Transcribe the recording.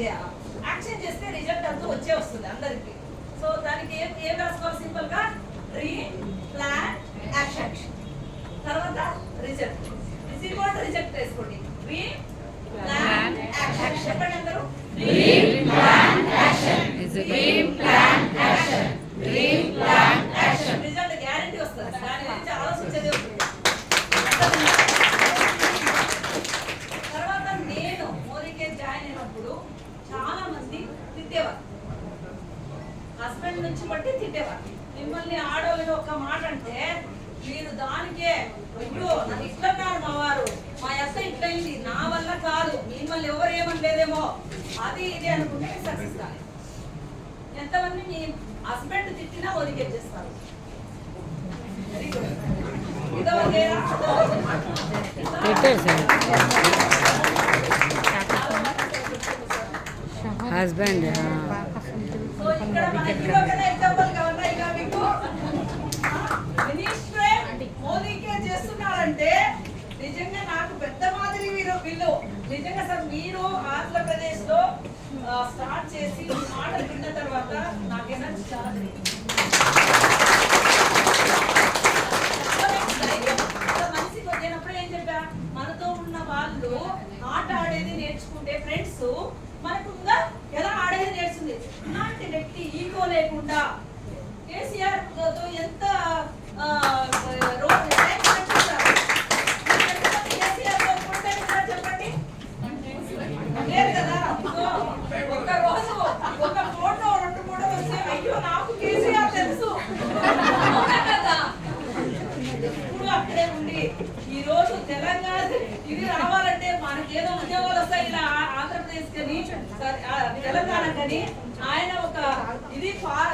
చేయాలి. యాక్షన్ చేస్తే రిజల్ట్ అంతా వచ్చే వస్తుంది అందరికి. సో దానికి ఏం రాసుకోవాలి? సింపుల్ గా రీ ప్లాన్ యాక్షన్, తర్వాత రిజల్ట్. రిజల్ట్ వేసుకోండి. రీ ప్లాన్ యాక్షన్ చెప్పండి అందరూ. రీ ప్లాన్ యాక్షన్, రీ ప్లాన్ యాక్షన్, రీ ప్లాన్ యాక్షన్. రిజల్ట్ గ్యారెంటీ వస్తుంది. దాని గురించి ఆలోచించేది ఉంటుంది. తర్వాత నేను మోదీకే జాయిన్ అయినప్పుడు చాలా మంది తిట్టేవారు, హస్బెండ్ నుంచి బట్టి తిట్టేవారు. మిమ్మల్ని ఆడవాళ్ళని ఒక మాట అంటే మీరు దానికే అయ్యో నన్ను ఇట్లన్నారు మా వారు, మా అత్త ఇట్లయింది, నా వల్ల కాదు, మిమ్మల్ని ఎవరు ఏమనలేదేమో అది ఇది అనుకుంటే సక్సెస్ కాదు. ఎంతమంది మీ హస్బెండ్ తిట్టినా వదిలికెట్ చేస్తారు? హస్బెండ్ మోదీకే చేస్తున్నారంటే నిజంగా నాకు పెద్ద మాదిరి వీళ్ళు. నిజంగా సార్ మీరు ఆంధ్రప్రదేశ్ లో స్టార్ట్ చేసి మాటలు విన్న తర్వాత నాకేనా చాలా మనిషికి వచ్చినప్పుడు ఏం చెప్పా, మనతో ఉన్న వాళ్ళు ఆట ఆడేది నేర్చుకుంటే ఫ్రెండ్స్ మనకు ఎలా ఆడేది నేర్చుంది. ఇలాంటి వ్యక్తి ఈగో లేకుండా కేసీఆర్ తో ఎంత చెప్పండి లేదు కదా. ఒక రోజు ఒక ఫోటో 2 ఫోటోలు వస్తే అయ్యో నాకు కేసీఆర్ తెలుసు కదా. ఇప్పుడు అక్కడే ఉండి ఈ రోజు తెలంగాణ ఇది రావాలంటే మనకేదో ఉద్యోగాలు వస్తాయి ఇలా ఆంధ్రప్రదేశ్ కని తెలంగాణ కని ఆయన ఒక ఇది